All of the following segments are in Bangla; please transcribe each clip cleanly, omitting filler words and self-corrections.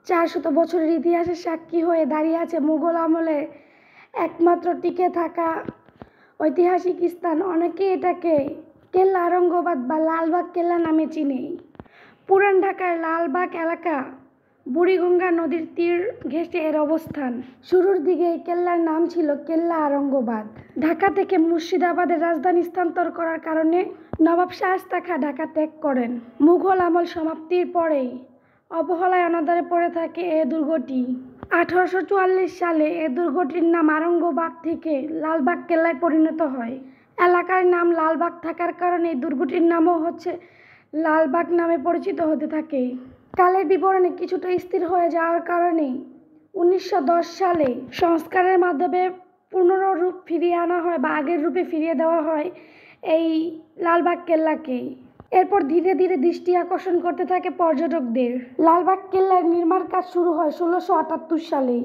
400 বছরের ইতিহাসের সাক্ষী হয়ে দাঁড়িয়ে আছে মুঘল আমলে একমাত্র টিকে থাকা ঐতিহাসিক স্থান। অনেকে এটাকে কেল্লা আরঙ্গবাদ বা লালবাগ কেল্লা নামে চিনে। পুরান ঢাকার লালবাগ এলাকা বুড়িগঙ্গা নদীর তীর ঘেঁষে এর অবস্থান। শুরুর দিকে এই কেল্লার নাম ছিল কেল্লা আরঙ্গবাদ। ঢাকা থেকে মুর্শিদাবাদের রাজধানী স্থানান্তর করার কারণে নবাব শায়েস্তা খাঁ ঢাকা ত্যাগ করেন। মুঘল আমল সমাপ্তির পরেই অবহেলায় অনাদরে পড়ে থাকে এ দুর্গটি। 1844 সালে এ দুর্গটির নাম আরঙ্গবাদ থেকে লালবাগ কেল্লায় পরিণত হয়। এলাকার নাম লালবাগ থাকার কারণে এই দুর্গটির নামও হচ্ছে লালবাগ নামে পরিচিত হতে থাকে। কালের বিবরণে কিছুটা স্থির হয়ে যাওয়ার কারণে 1910 সালে সংস্কারের মাধ্যমে পুনরূপ ফিরিয়ে আনা হয় বা আগের রূপে ফিরিয়ে দেওয়া হয় এই লালবাগ কেল্লাকে। এরপর ধীরে ধীরে দৃষ্টি আকর্ষণ করতে থাকে পর্যটকদের। লালবাগ কেল্লার নির্মাণ কাজ শুরু হয় 1678 সালে।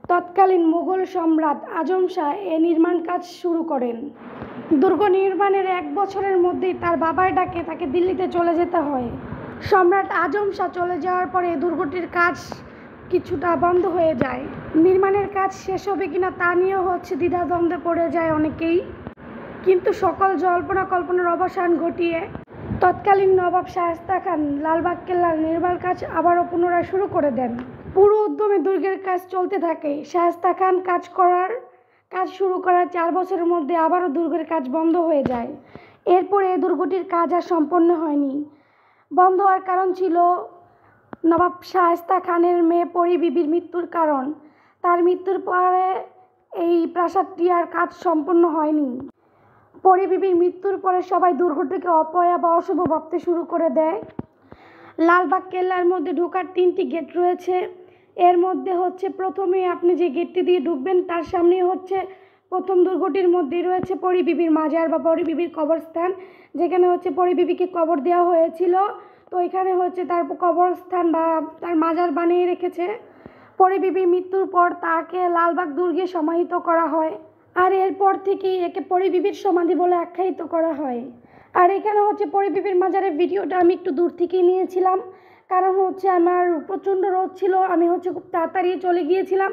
তৎকালীন মুঘল সম্রাট আজম শাহ এ নির্মাণ কাজ শুরু করেন। দুর্গ নির্মাণের 1 বছরের মধ্যেই তার বাবার ডাকে তাকে দিল্লিতে চলে যেতে হয়। সম্রাট আজম শাহ চলে যাওয়ার পরে দুর্গটির কাজ কিছুটা বন্ধ হয়ে যায়। নির্মাণের কাজ শেষ হবে কিনা তা নিয়েও দ্বিধাদ্বন্দ্বে পড়ে যায় অনেকেই। কিন্তু সকল জল্পনা কল্পনার অবসান ঘটিয়ে তৎকালীন নবাব শায়েস্তা খান লালবাগ কেল্লার নির্মাণ কাজ আবারও পুনরায় শুরু করে দেন। পুরো উদ্যমে দুর্গের কাজ চলতে থাকে। শায়েস্তা খান কাজ শুরু করার 4 বছরের মধ্যে আবারও দুর্গের কাজ বন্ধ হয়ে যায়। এরপরে এই দুর্গটির কাজ আর সম্পন্ন হয়নি। বন্ধ হওয়ার কারণ ছিল নবাব শায়েস্তা খানের মেয়ে পরী বিবির মৃত্যুর কারণ। তার মৃত্যুর পরে এই প্রাসাদটি আর কাজ সম্পন্ন হয়নি। পরী বিবির মৃত্যুর পরে সবাই দুর্গটিকে অপয়া বা অশুভ ভাবতে শুরু করে দেয়। লালবাগ কেল্লার মধ্যে ঢোকার 3টি গেট রয়েছে। এর মধ্যে প্রথমে আপনি যে গেটটি দিয়ে ঢুকবেন তার সামনে প্রথম দুর্গটির মধ্যেই রয়েছে পরী বিবির মাজার বা পরী বিবির কবরস্থান, যেখানে পরী বিবিকে কবর দেওয়া হয়েছিল। তো এখানে তার কবরস্থান বা তার মাজার বানিয়ে রেখেছে। পরী বিবির মৃত্যুর পর তাকে লালবাগ দুর্গে সমাহিত করা হয়। আর এরপর থেকেই একে পরী বিবির সমাধি বলে আখ্যায়িত করা হয়। আর এখানে পরী বিবির মাজারের ভিডিওটা আমি একটু দূর থেকেই নিয়েছিলাম, কারণ আমার প্রচণ্ড রোদ ছিল। আমি খুব তাড়াতাড়ি চলে গিয়েছিলাম।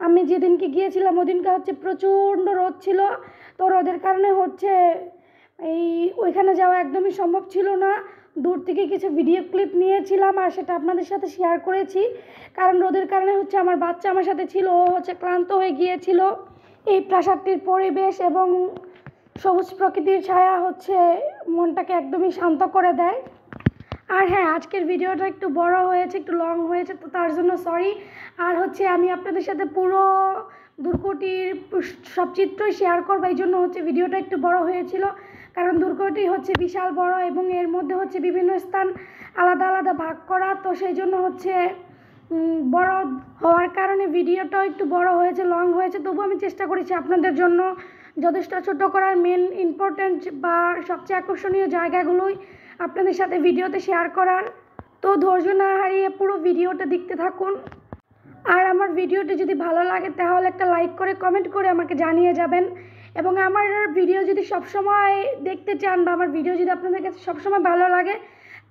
আমি যেদিনকে গিয়েছিলাম ওদিনকে প্রচণ্ড রোদ ছিল। তো রোদের কারণে ওইখানে যাওয়া একদমই সম্ভব ছিল না। দূর থেকে কিছু ভিডিও ক্লিপ নিয়েছিলাম আর সেটা আপনাদের সাথে শেয়ার করেছি, কারণ রোদের কারণে আমার বাচ্চা আমার সাথে ছিল, ও ক্লান্ত হয়ে গিয়েছিল। এই প্রাসাদটির পরিবেশ এবং সবুজ প্রকৃতির ছায়া মনটাকে একদমই শান্ত করে দেয়। আর হ্যাঁ, আজকের ভিডিওটা একটু বড় হয়েছে, একটু লং হয়েছে, তো তার জন্য সরি। আর আমি আপনাদের সাথে পুরো দুর্গটির সব চিত্রই শেয়ার করবো, এই জন্য ভিডিওটা একটু বড় হয়েছিল, কারণ দুর্গটি বিশাল বড় এবং এর মধ্যে বিভিন্ন স্থান আলাদা আলাদা ভাগ করা। তো সেই জন্য বড় হওয়ার কারণে ভিডিওটাও একটু বড় হয়েছে, লং হয়েছে। তবু আমি চেষ্টা করেছি আপনাদের জন্য যথেষ্ট ছোট করার, মেন ইম্পর্টেন্ট বা সবচেয়ে আকর্ষণীয় জায়গাগুলোই আপনাদের সাথে ভিডিওতে শেয়ার করার। তো ধৈর্য না হারিয়ে পুরো ভিডিওটা দেখতে থাকুন। আর আমার ভিডিওটি যদি ভালো লাগে তাহলে একটা লাইক করে কমেন্ট করে আমাকে জানিয়ে যাবেন। এবং আমার ভিডিও যদি সবসময় দেখতে চান বা আমার ভিডিও যদি আপনাদের কাছে সবসময় ভালো লাগে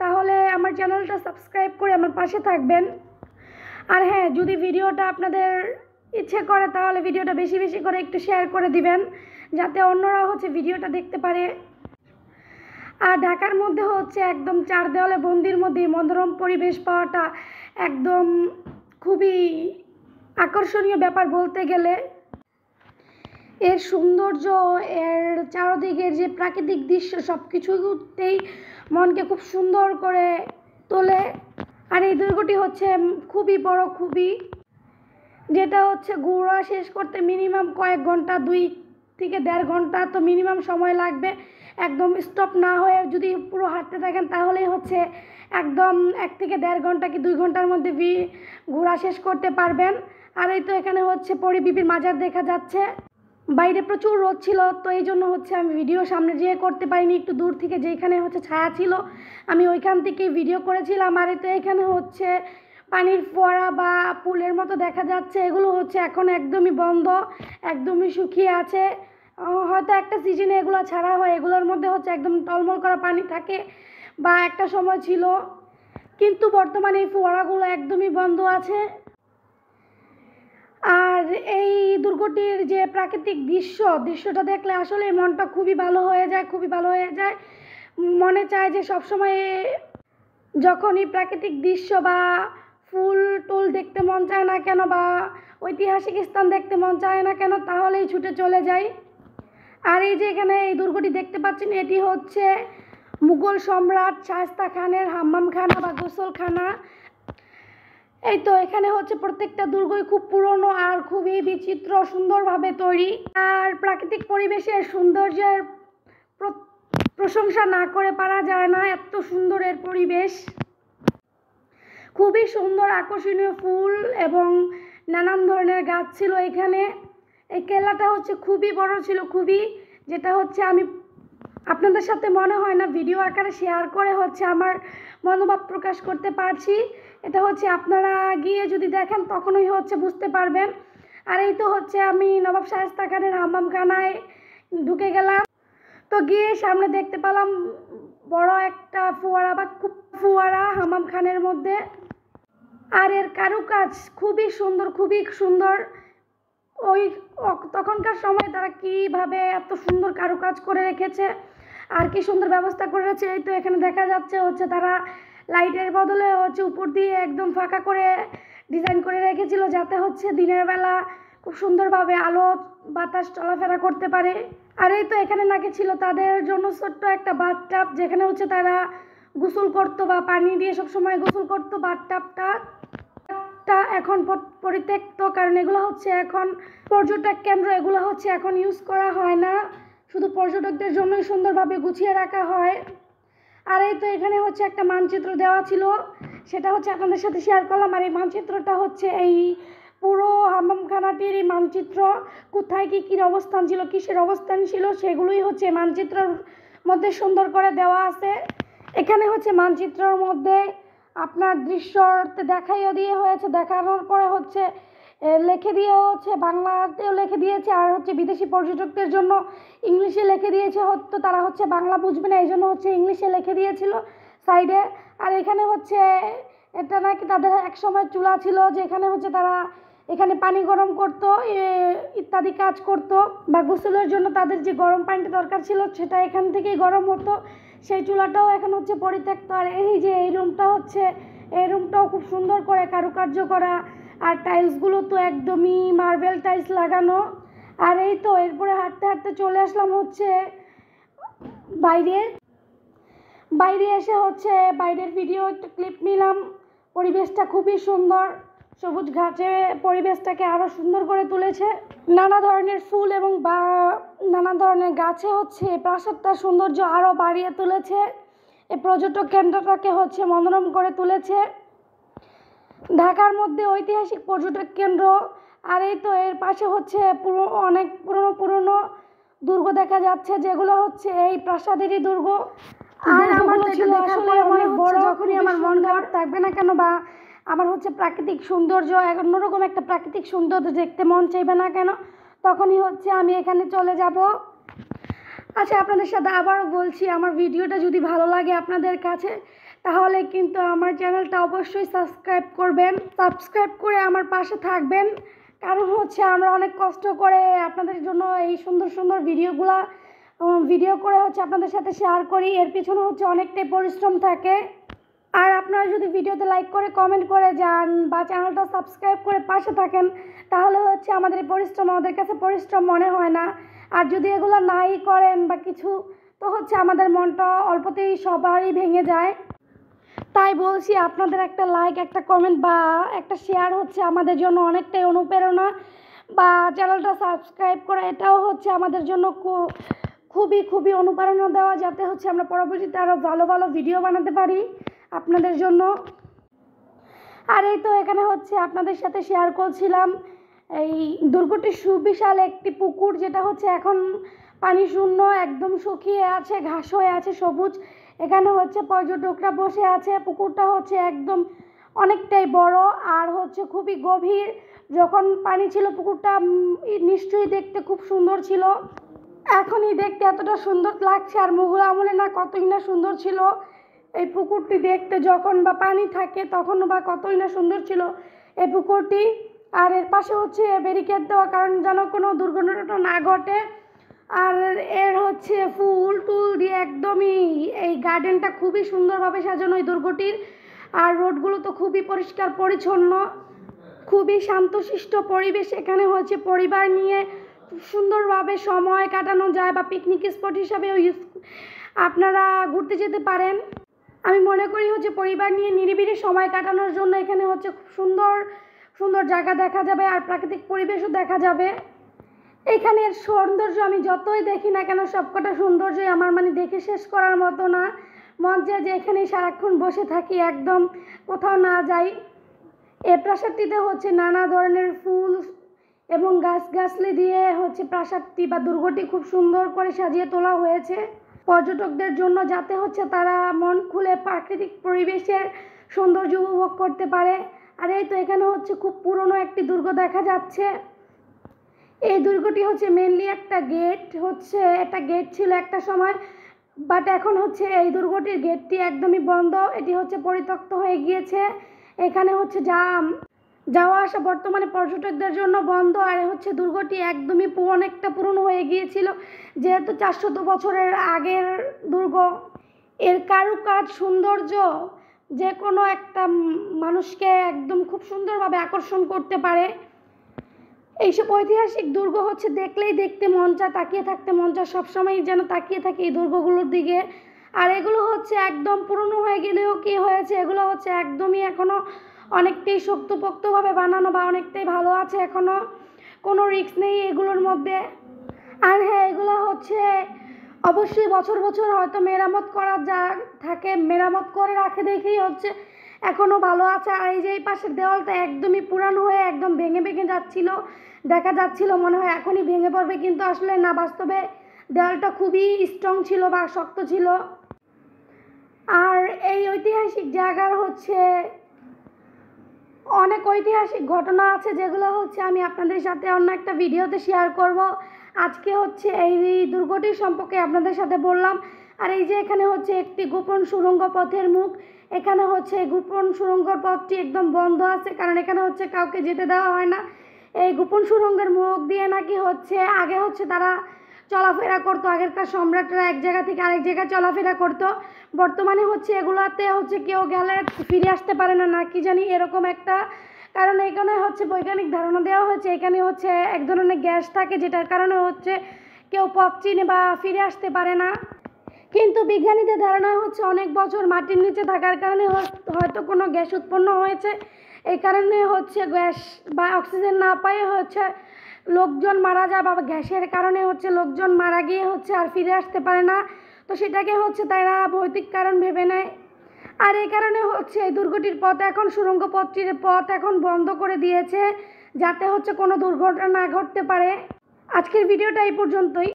তাহলে আমার চ্যানেলটা সাবস্ক্রাইব করে আমার পাশে থাকবেন। আর হ্যাঁ, যদি ভিডিওটা আপনাদের ইচ্ছে করে তাহলে ভিডিওটা বেশি বেশি করে একটু শেয়ার করে দিবেন, যাতে অন্যরাও ভিডিওটা দেখতে পারে। আর ঢাকার মধ্যে একদম 4 দেওয়ালে বন্দির মধ্যে মনোরম পরিবেশ পাওয়াটা একদম খুবই আকর্ষণীয় ব্যাপার বলতে গেলে। এর সৌন্দর্য, এর চারদিকের যে প্রাকৃতিক দৃশ্য সব কিছুতেই মনকে খুব সুন্দর করে তোলে। আর এই দুর্গটি খুবই বড়, যেটা ঘোরা শেষ করতে মিনিমাম কয়েক ঘন্টা, 2 থেকে 1.5 ঘন্টা তো মিনিমাম সময় লাগবে। একদম স্টপ না হয়ে যদি পুরো হাঁটতে থাকেন তাহলেই একদম 1 থেকে 1.5 ঘন্টা কি 2 ঘন্টার মধ্যে ঘোরা শেষ করতে পারবেন। আর এই তো এখানে পরী বিবির মাজার দেখা যাচ্ছে। বাইরে প্রচুর রোদ ছিল, তো এই জন্য আমি ভিডিও সামনে যেয়ে করতে পারিনি। একটু দূর থেকে যেখানে ছায়া ছিল আমি ওইখান থেকেই ভিডিও করেছিলাম। আর এই তো এখানে পানির ফোয়ারা বা পুলের মতো দেখা যাচ্ছে। এগুলো এখন একদমই বন্ধ, একদমই শুকিয়ে আছে। হয়তো একটা সিজনে এগুলো ছাড়া হয়, এগুলোর মধ্যে একদম টলমল করা পানি থাকে, বা একটা সময় ছিল কিন্তু বর্তমানে এই ফোয়ারাগুলো একদমই বন্ধ আছে। আর এই দুর্গটির যে প্রাকৃতিক দৃশ্যটা দেখলে আসলে মনটা খুবই ভালো হয়ে যায়, খুবই ভালো হয়ে যায়। মনে চায় যে সবসময় যখনই প্রাকৃতিক দৃশ্য বা ফুল টুল দেখতে মন চায় না কেন বা ঐতিহাসিক স্থান দেখতে মন চায় না কেন, তাহলেই ছুটে চলে যাই। আর এই যে এখানে এই দুর্গটি দেখতে পাচ্ছেন, এটি হচ্ছে মুঘল সম্রাট শায়েস্তা খানের হাম্মামখানা বা গোসলখানা। এই তো এখানে হচ্ছে প্রত্যেকটা দুর্গই খুব পুরনো আর খুবই বিচিত্র সুন্দরভাবে তৈরি। আর প্রাকৃতিক পরিবেশের সৌন্দর্যের প্রশংসা না করে পারা যায় না, এত সুন্দর এর পরিবেশ। খুবই সুন্দর আকর্ষণীয় ফুল এবং নানান ধরনের গাছ ছিল এখানে। এই কেল্লাটা হচ্ছে খুবই বড় ছিল, খুবই, যেটা হচ্ছে আমি আপনাদের সাথে মনে হয় না ভিডিও আকারে শেয়ার করে হচ্ছে আমার মনোভাব প্রকাশ করতে পারছি। এটা হচ্ছে আপনারা গিয়ে যদি দেখেন তখনই হচ্ছে বুঝতে পারবেন। আর এই তো হচ্ছে আমি নবাব শায়েস্তা খানের হাম্মামখানায় ঢুকে গেলাম। তো গিয়ে সামনে দেখতে পেলাম বড় একটা ফোয়ারা বা খুব ফোয়ারা হাম্মামখানের মধ্যে। আর এর কারুকাজ খুবই সুন্দর, খুবই সুন্দর। ওই তখনকার সময় তারা কীভাবে এত সুন্দর কারুকাজ করে রেখেছে আর কি সুন্দর ব্যবস্থা করে রেখেছে। এই তো এখানে দেখা যাচ্ছে হচ্ছে তারা লাইটের বদলে হচ্ছে উপর দিয়ে একদম ফাঁকা করে ডিজাইন করে রেখেছিল, যাতে হচ্ছে দিনের বেলা খুব সুন্দরভাবে আলো বাতাস চলাফেরা করতে পারে। আর এই তো এখানে নাকি ছিল তাদের জন্য ছোট্ট একটা বাথটাব, যেখানে হচ্ছে তারা গোসল করতো বা পানি দিয়ে সবসময় গোসল করতো। বাথটাবটা এখন পরিত্যক্ত, কারণ এগুলো হচ্ছে এখন পর্যটক কেন্দ্র, এগুলো হচ্ছে এখন ইউজ করা হয় না, শুধু পর্যটকদের জন্যই সুন্দরভাবে গুছিয়ে রাখা হয়। আর এই তো এখানে হচ্ছে একটা মানচিত্র দেওয়া ছিল, সেটা হচ্ছে আপনাদের সাথে শেয়ার করলাম। আর এই মানচিত্রটা হচ্ছে এই পুরো হাম্মামখানাটির এই মানচিত্র, কোথায় কী অবস্থান ছিল, কিসের অবস্থান ছিল, সেগুলোই হচ্ছে মানচিত্রের মধ্যে সুন্দর করে দেওয়া আছে। এখানে হচ্ছে মানচিত্রের মধ্যে আপনার দৃশ্যতে দেখাইও দিয়ে হয়েছে, দেখানোর পরে হচ্ছে লিখে দিয়ে হচ্ছে বাংলাতেও লিখে দিয়েছে, আর হচ্ছে বিদেশি পর্যটকদের জন্য ইংলিশে লিখে দিয়েছে, হয়তো তারা হচ্ছে বাংলা বুঝবে না, এই জন্য হচ্ছে ইংলিশে লিখে দিয়েছিল সাইডে। আর এখানে হচ্ছে এটা নাকি তাদের এক সময় চুলা ছিল, যে এখানে হচ্ছে তারা এখানে পানি গরম করতো, ইত্যাদি কাজ করতো, বা গোসলের জন্য তাদের যে গরম পানিটা দরকার ছিল সেটা এখান থেকেই গরম হতো। সেই চুলাটাও এখন হচ্ছে পরিত্যক্ত। আর এই যে এই রুমটা হচ্ছে, এই রুমটাও খুব সুন্দর করে কারুকার্য করা, আর টাইলসগুলো তো একদমই মার্বেল টাইলস লাগানো। আর এই তো এরপরে হাঁটতে হাঁটতে চলে আসলাম হচ্ছে বাইরে এসে হচ্ছে বাইরের ভিডিও একটা ক্লিপ নিলাম। পরিবেশটা খুবই সুন্দর, সবুজ ঘাসে পরিবেশটাকে আরও সুন্দর করে তুলেছে। নানা ধরনের ফুল এবং নানা ধরনের গাছে হচ্ছে প্রাসাদটার সৌন্দর্য আরও বাড়িয়ে তুলেছে, এই পর্যটক কেন্দ্রটাকে হচ্ছে মনোরম করে তুলেছে। ঢাকার মধ্যে ঐতিহাসিক পর্যটক কেন্দ্র। আর এই তো এর পাশে হচ্ছে অনেক পুরনো দুর্গ দেখা যাচ্ছে, যেগুলো হচ্ছে এই প্রাসাদেরই দুর্গ। আর আমার ছিল আসলে অনেক বড়, যখনই আমার মন খারাপ থাকবে না কেন বা আমার হচ্ছে প্রাকৃতিক সৌন্দর্য, অন্যরকম একটা প্রাকৃতিক সৌন্দর্য দেখতে মন চাইবে না কেন, তখনই হচ্ছে আমি এখানে চলে যাব। আচ্ছা, আপনাদের সাথে আবারও বলছি, আমার ভিডিওটা যদি ভালো লাগে আপনাদের কাছে, তাহলে কিন্তু আমার চ্যানেলটা অবশ্যই সাবস্ক্রাইব করবেন, সাবস্ক্রাইব করে আমার পাশে থাকবেন। কারণ হচ্ছে আমরা অনেক কষ্ট করে আপনাদের জন্য এই সুন্দর সুন্দর ভিডিও করে হচ্ছে আপনাদের সাথে শেয়ার করি, এর পিছনে হচ্ছে অনেকটাই পরিশ্রম থাকে। আর আপনারা যদি ভিডিওতে লাইক করে কমেন্ট করে যান বা চ্যানেলটা সাবস্ক্রাইব করে পাশে থাকেন, তাহলে হচ্ছে আমাদের এই পরিশ্রম আমাদের কাছে পরিশ্রম মনে হয় না। আর যদি এগুলো নাই করেন বা কিছু, তো হচ্ছে আমাদের মনটা অল্পতেই সবারই ভেঙে যায়। তাই বলছি, আপনাদের একটা লাইক, একটা কমেন্ট বা একটা শেয়ার হচ্ছে আমাদের জন্য অনেকটাই অনুপ্রেরণা, বা চ্যানেলটা সাবস্ক্রাইব করা, এটাও হচ্ছে আমাদের জন্য খুবই অনুপ্রেরণা দেওয়া, যাতে হচ্ছে আমরা পরবর্তীতে আরও ভালো ভালো ভিডিও বানাতে পারি আপনাদের জন্য। আর এই তো এখানে হচ্ছে আপনাদের সাথে শেয়ার করছিলাম এই দুর্গটির সুবিশাল একটি পুকুর, যেটা হচ্ছে এখন পানি শূন্য, একদম শুকিয়ে আছে, ঘাস হয়ে আছে, সবুজ। এখানে হচ্ছে পর্যটকরা বসে আছে। পুকুরটা হচ্ছে একদম অনেকটাই বড় আর হচ্ছে খুবই গভীর। যখন পানি ছিল পুকুরটা নিশ্চয়ই দেখতে খুব সুন্দর ছিল, এখনই দেখতে এতটা সুন্দর লাগছে। আর মুঘল আমলে না কতই না সুন্দর ছিল এই পুকুরটি দেখতে যখন বা পানি থাকে তখন বা কতই না সুন্দর ছিল এই পুকুরটি। আর এর পাশে হচ্ছে ব্যারিকেড দেওয়া, কারণ যেন কোনো দুর্ঘটনা না ঘটে। আর এর হচ্ছে ফুল টুল দিয়ে একদমই এই গার্ডেনটা খুবই সুন্দরভাবে সাজানো এই দুর্গটির। আর রোডগুলো তো খুবই পরিষ্কার পরিচ্ছন্ন, খুবই শান্তশিষ্ট পরিবেশ। এখানে হচ্ছে পরিবার নিয়ে সুন্দরভাবে সময় কাটানো যায় বা পিকনিক স্পট হিসাবেও আপনারা ঘুরতে যেতে পারেন। আমি মনে করি হচ্ছে পরিবার নিয়ে নিরিবিলি সময় কাটানোর জন্য এখানে হচ্ছে খুব সুন্দর সুন্দর জায়গা দেখা যাবে আর প্রাকৃতিক পরিবেশও দেখা যাবে। এখানের সৌন্দর্য আমি যতই দেখি না কেন সবকটা সৌন্দর্যই আমার মানে দেখে শেষ করার মতো না। মন চায় যে এখানেই সারাক্ষণ বসে থাকি, একদম কোথাও না যাই। এই প্রাসাদটিতে হচ্ছে নানা ধরনের ফুল এবং গাছগাছলি দিয়ে হচ্ছে প্রাসাদটি বা দুর্গটি খুব সুন্দর করে সাজিয়ে তোলা হয়েছে পর্যটকদের জন্য, যাতে হচ্ছে তারা মন খুলে প্রাকৃতিক পরিবেশের সৌন্দর্য উপভোগ করতে পারে। আর এই তো এখানে হচ্ছে খুব পুরনো একটি দুর্গ দেখা যাচ্ছে। এই দুর্গটি হচ্ছে মেনলি একটা গেট ছিল একটা সময়, বাট এখন হচ্ছে এই দুর্গটির গেটটি একদমই বন্ধ, এটি হচ্ছে পরিত্যক্ত হয়ে গিয়েছে। এখানে হচ্ছে যাওয়া আসা বর্তমানে পর্যটকদের জন্য বন্ধ। আর হচ্ছে দুর্গটি একদমই অনেকটা পুরনো হয়ে গিয়েছিল, যেহেতু 400 বছরের আগের দুর্গ। এর কারুকাজ সৌন্দর্য যে কোনো একটা মানুষকে একদম খুব সুন্দরভাবে আকর্ষণ করতে পারে। এইসব ঐতিহাসিক দুর্গ হচ্ছে দেখলেই দেখতে মন চায়, তাকিয়ে থাকতে মন চায়, সবসময় যেন তাকিয়ে থাকে এই দুর্গগুলোর দিকে। আর এগুলো হচ্ছে একদম পুরনো হয়ে গেলেও কি হয়েছে, এগুলো হচ্ছে একদমই এখনও অনেকটাই শক্তপোক্তভাবে বানানো বা অনেকটাই ভালো আছে, এখনও কোনো রিস্ক নেই এগুলোর মধ্যে। আর হ্যাঁ, এগুলো হচ্ছে অবশ্যই বছর বছর হয়তো মেরামত করা থাকে, মেরামত করে রাখে দেখেই হচ্ছে এখনও ভালো আছে। আর এই যে এই পাশের দেওয়ালটা একদমই পুরানো হয়ে একদম ভেঙে ভেঙে যাচ্ছিল, দেখা যাচ্ছিল মনে হয় এখনই ভেঙে পড়বে, কিন্তু আসলে না, বাস্তবে দেওয়ালটা খুবই স্ট্রং ছিল বা শক্ত ছিল। আর এই ঐতিহাসিক জায়গার হচ্ছে অনেক ঐতিহাসিক ঘটনা আছে, যেগুলো হচ্ছে আমি আপনাদের সাথে অন্য একটা ভিডিওতে শেয়ার করব। আজকে হচ্ছে এই দুর্গটির সম্পর্কে আপনাদের সাথে বললাম। আর এই যে এখানে হচ্ছে একটি গোপন সুড়ঙ্গ পথের মুখ, এখানে হচ্ছে গোপন সুড়ঙ্গর পথটি একদম বন্ধ আছে, কারণ এখানে হচ্ছে কাউকে যেতে দেওয়া হয় না। এই গোপন সুড়ঙ্গের মুখ দিয়ে নাকি হচ্ছে আগে হচ্ছে তারা চলাফেরা করতো, আগেরকার সম্রাটরা এক জায়গা থেকে আরেক জায়গায় চলাফেরা করতো। বর্তমানে হচ্ছে এগুলাতে হচ্ছে কেউ গেলে ফিরে আসতে পারে না, কি জানি এরকম একটা, কারণ এখানে হচ্ছে বৈজ্ঞানিক ধারণা দেওয়া হয়েছে এখানে হচ্ছে এক ধরনের গ্যাস থাকে, যেটার কারণে হচ্ছে কেউ পথ চিনে বা ফিরে আসতে পারে না। কিন্তু বিজ্ঞানীদের ধারণা হচ্ছে অনেক বছর মাটির নিচে থাকার কারণে হয়তো কোনো গ্যাস উৎপন্ন হয়েছে, এই কারণে হচ্ছে গ্যাস বা অক্সিজেন না পায়ে হচ্ছে লোকজন মারা যায়, বা গ্যাসের কারণে হচ্ছে লোকজন মারা গিয়ে হচ্ছে আর ফিরে আসতে পারে না। তো সেটাকে হচ্ছে তারা ভৌতিক কারণ ভেবে নেয়। আর এই কারণে হচ্ছে এই দুর্গটির পথ এখন সুড়ঙ্গ পথটির পথ এখন বন্ধ করে দিয়েছে, যাতে হচ্ছে কোনো দুর্ঘটনা না ঘটতে পারে। আজকের ভিডিওটা এই পর্যন্তই।